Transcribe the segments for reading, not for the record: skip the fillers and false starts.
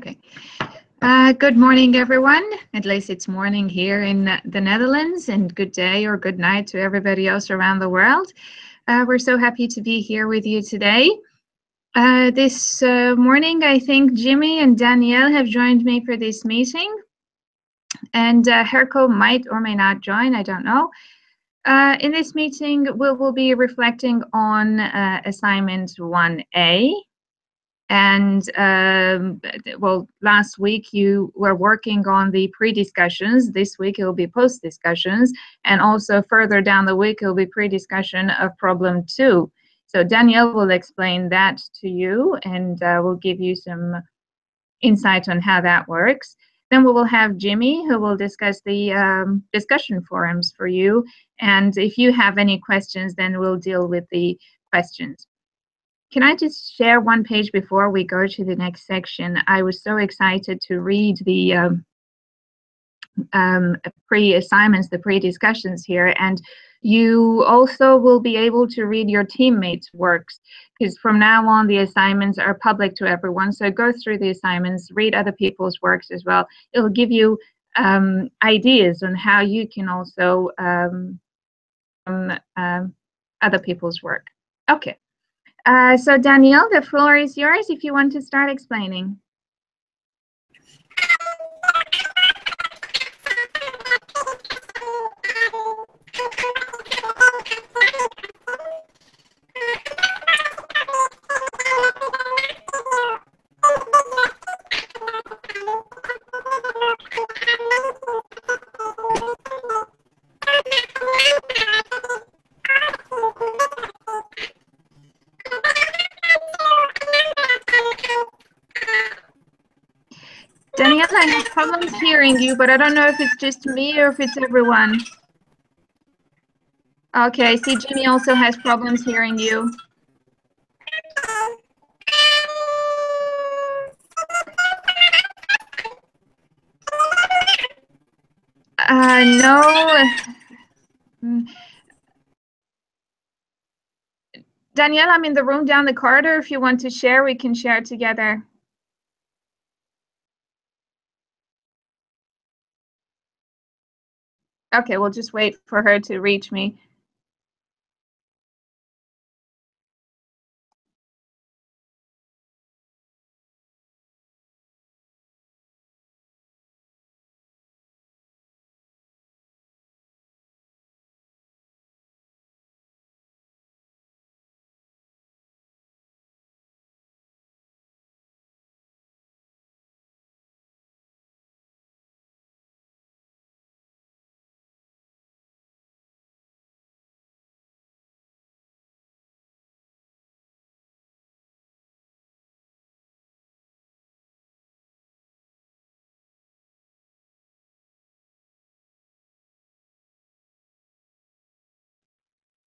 Okay. Good morning, everyone. At least it's morning here in the Netherlands, and good day or good night to everybody else around the world. We're so happy to be here with you today. This morning, I think Jimmy and Danielle have joined me for this meeting, and Herco might or may not join, I don't know. In this meeting, we will be reflecting on assignment 1A. And well, last week you were working on the pre-discussions. This week it will be post-discussions, and also further down the week it will be pre-discussion of problem 2. So Danielle will explain that to you, and will give you some insight on how that works. Then we will have Jimmy, who will discuss the discussion forums for you. And if you have any questions, then we'll deal with the questions. Can I just share one page before we go to the next section? I was so excited to read the pre-assignments, the pre-discussions here, and you also will be able to read your teammates' works, because from now on the assignments are public to everyone. So go through the assignments, read other people's works as well. It'll give you ideas on how you can also other people's work. Okay. So Danielle, the floor is yours if you want to start explaining. Danielle, I have problems hearing you, but I don't know if it's just me or if it's everyone. Okay, I see Jimmy also has problems hearing you. No. Danielle, I'm in the room down the corridor. If you want to share, we can share together. Okay, we'll just wait for her to reach me.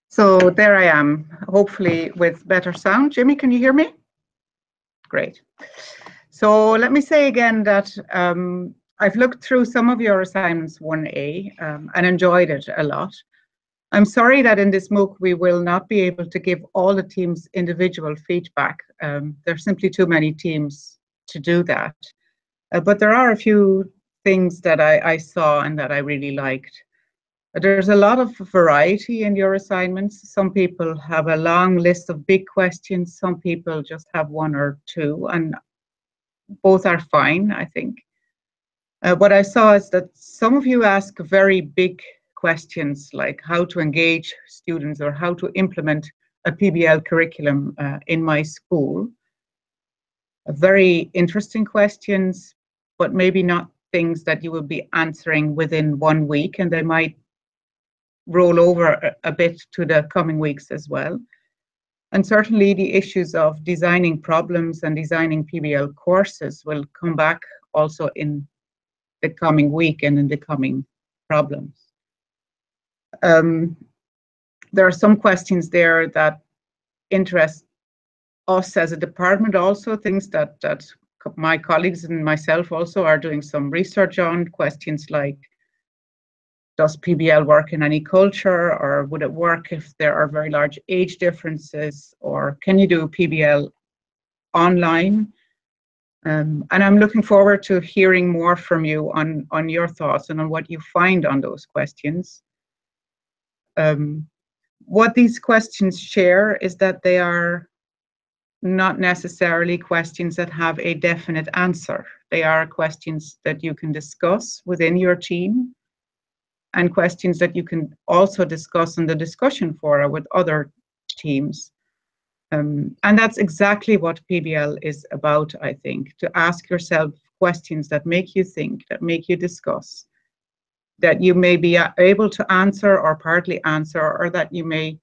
So there I am, hopefully with better sound. Jimmy, can you hear me? Great. So let me say again that I've looked through some of your assignments 1A and enjoyed it a lot. I'm sorry that in this Mooc we will not be able to give all the teams individual feedback. There's simply too many teams to do that. But there are a few things that I saw and that I really liked. There's a lot of variety in your assignments. Some people have a long list of big questions. Some people just have one or two, and both are fine, I think. What I saw is that some of you ask very big questions, like how to engage students or how to implement a PBL curriculum in my school. Very interesting questions, but maybe not things that you will be answering within 1 week, and they might roll over a bit to the coming weeks as well. And certainly the issues of designing problems and designing PBL courses will come back also in the coming week and in the coming problems. There are some questions there that interest us as a department also, things that my colleagues and myself also are doing some research on, questions like, does PBL work in any culture, or would it work if there are very large age differences, or can you do PBL online? And I'm looking forward to hearing more from you on your thoughts and on what you find on those questions. What these questions share is that they are not necessarily questions that have a definite answer. They are questions that you can discuss within your team, and questions that you can also discuss in the discussion fora with other teams. And that's exactly what PBL is about, I think, to ask yourself questions that make you think, that make you discuss, that you may be able to answer or partly answer, or that you may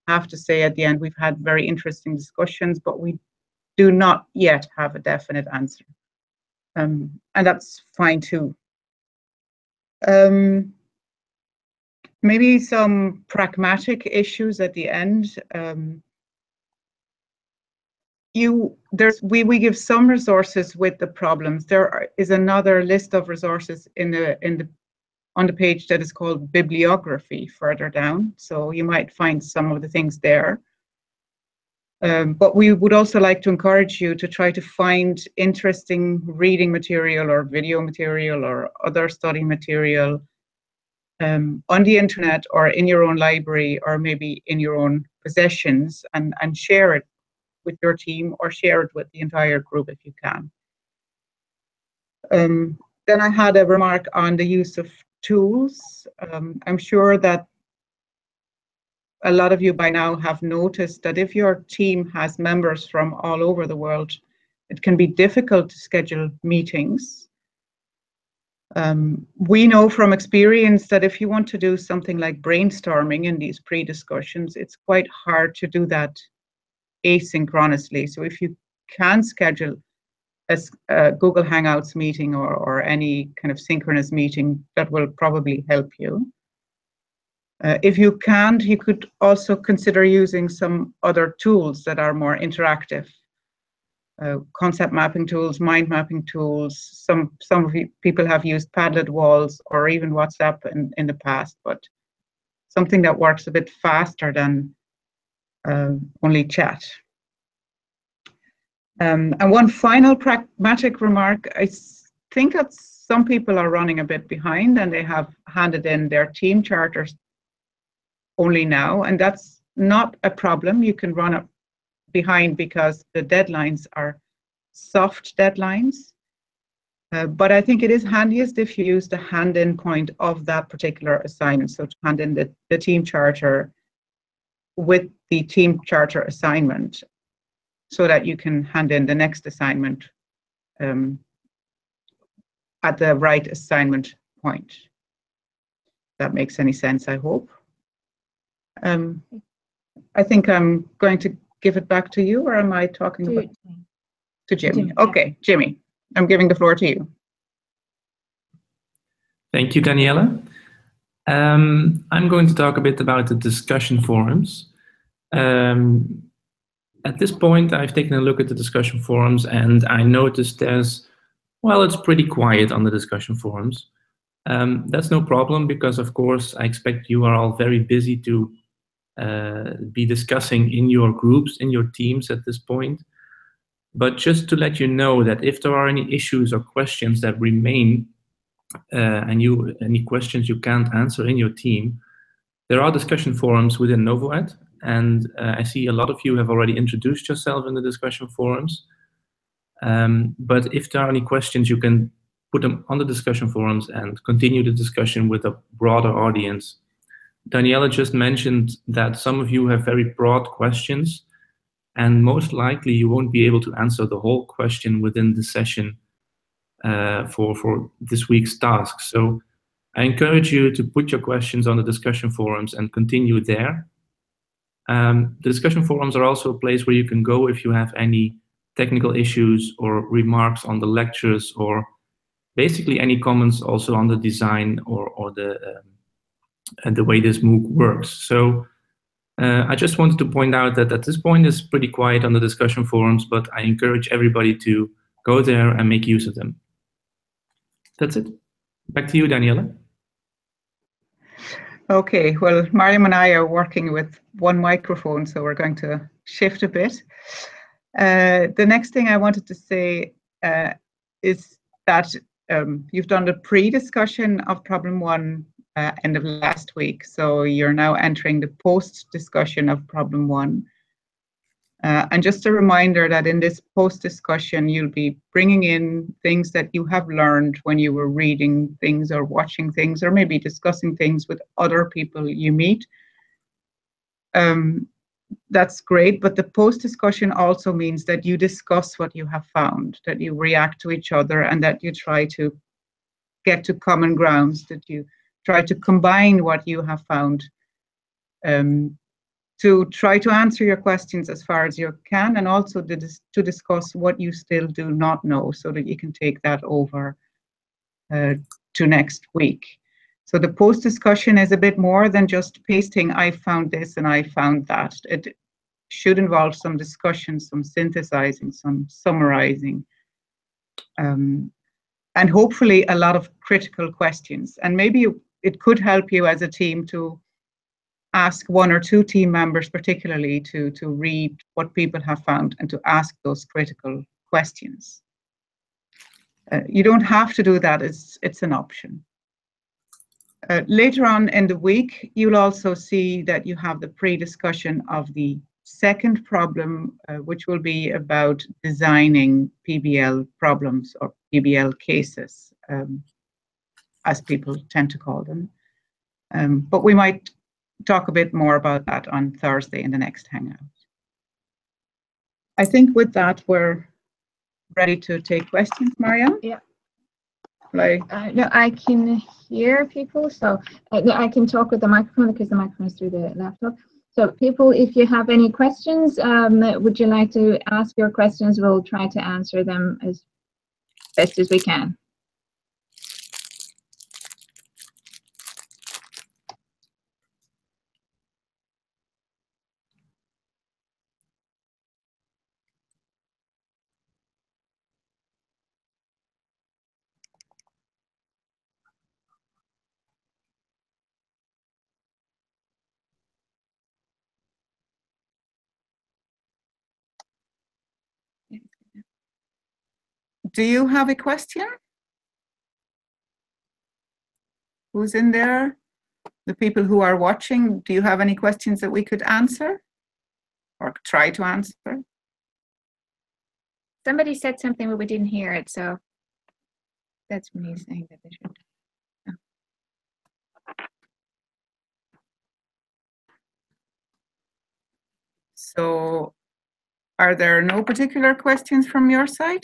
have to say at the end, we've had very interesting discussions, but we do not yet have a definite answer. And that's fine too. Maybe some pragmatic issues at the end. We give some resources with the problems. There is another list of resources on the page that is called bibliography further down. So you might find some of the things there. But we would also like to encourage you to try to find interesting reading material or video material or other study material on the internet or in your own library or maybe in your own possessions, and share it with your team or share it with the entire group if you can. Then I had a remark on the use of tools. I'm sure that a lot of you by now have noticed that if your team has members from all over the world, it can be difficult to schedule meetings. We know from experience that if you want to do something like brainstorming in these pre-discussions, it's quite hard to do that asynchronously. So if you can schedule a Google Hangouts meeting or any kind of synchronous meeting, that will probably help you. If you can't, you could also consider using some other tools that are more interactive. Concept mapping tools, mind mapping tools. Some of you people have used Padlet walls or even WhatsApp in the past, but something that works a bit faster than only chat. And one final pragmatic remark, I think that some people are running a bit behind and they have handed in their team charters only now, and that's not a problem. You can run up behind because the deadlines are soft deadlines, but I think it is handiest if you use the hand-in point of that particular assignment. So to hand in the team charter with the team charter assignment so that you can hand in the next assignment at the right assignment point. That makes any sense, I hope. I think I'm going to give it back to you, or am I talking about to Jimmy? Okay, Jimmy, I'm giving the floor to you. Thank you, Daniela. I'm going to talk a bit about the discussion forums. At this point, I've taken a look at the discussion forums and I noticed it's pretty quiet on the discussion forums. That's no problem because, of course, I expect you are all very busy to be discussing in your groups, in your teams at this point. But just to let you know that if there are any issues or questions that remain any questions you can't answer in your team, there are discussion forums within NovoEd, and I see a lot of you have already introduced yourself in the discussion forums. But if there are any questions, you can put them on the discussion forums and continue the discussion with a broader audience. Daniela just mentioned that some of you have very broad questions, and most likely you won't be able to answer the whole question within the session for this week's task. So I encourage you to put your questions on the discussion forums and continue there. The discussion forums are also a place where you can go if you have any technical issues or remarks on the lectures, or basically any comments also on the design or the way this Mooc works. So I just wanted to point out that at this point it's pretty quiet on the discussion forums, but I encourage everybody to go there and make use of them. That's it. Back to you, Daniela. Okay, well, Mariam and I are working with one microphone, so we're going to shift a bit. The next thing I wanted to say is that you've done the pre-discussion of problem 1 end of last week. So you're now entering the post-discussion of problem 1. And just a reminder that in this post-discussion, you'll be bringing in things that you have learned when you were reading things or watching things, or maybe discussing things with other people you meet. That's great, but the post-discussion also means that you discuss what you have found, that you react to each other, and that you try to get to common grounds, that you try to combine what you have found to try to answer your questions as far as you can, and also to discuss what you still do not know, so that you can take that over to next week. So the post-discussion is a bit more than just pasting, I found this and I found that. It should involve some discussion, some synthesizing, some summarizing, and hopefully a lot of critical questions. And maybe it could help you as a team to ask 1 or 2 team members particularly to read what people have found and to ask those critical questions. You don't have to do that, it's an option. Later on in the week, you'll also see that you have the pre-discussion of the second problem, which will be about designing PBL problems or PBL cases, as people tend to call them. But we might talk a bit more about that on Thursday in the next Hangout. I think with that, we're ready to take questions, Marianne? Yeah. No, I can hear people, so I can talk with the microphone because the microphone is through the laptop. So people, if you have any questions, would you like to ask your questions? We'll try to answer them as best as we can. Do you have a question? Who's in there? The people who are watching, do you have any questions that we could answer or try to answer? Somebody said something, but we didn't hear it, so that's me saying that they should. So, are there no particular questions from your side?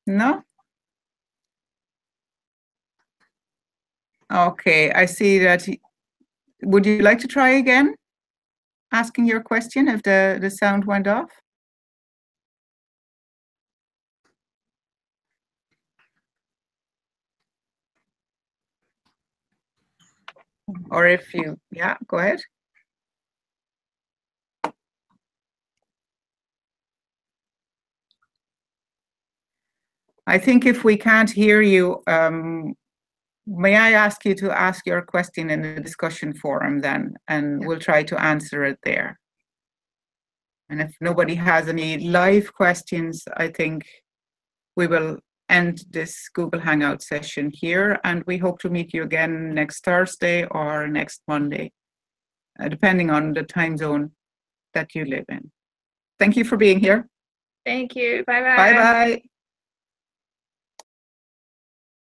No? Okay, I see that. Would you like to try again? Asking your question if the sound went off? Or if you, yeah, go ahead. I think if we can't hear you, may I ask you to ask your question in the discussion forum then, and we'll try to answer it there. And if nobody has any live questions, I think we will end this Google Hangout session here, and we hope to meet you again next Thursday or next Monday, depending on the time zone that you live in. Thank you for being here. Thank you. Bye-bye. Bye-bye.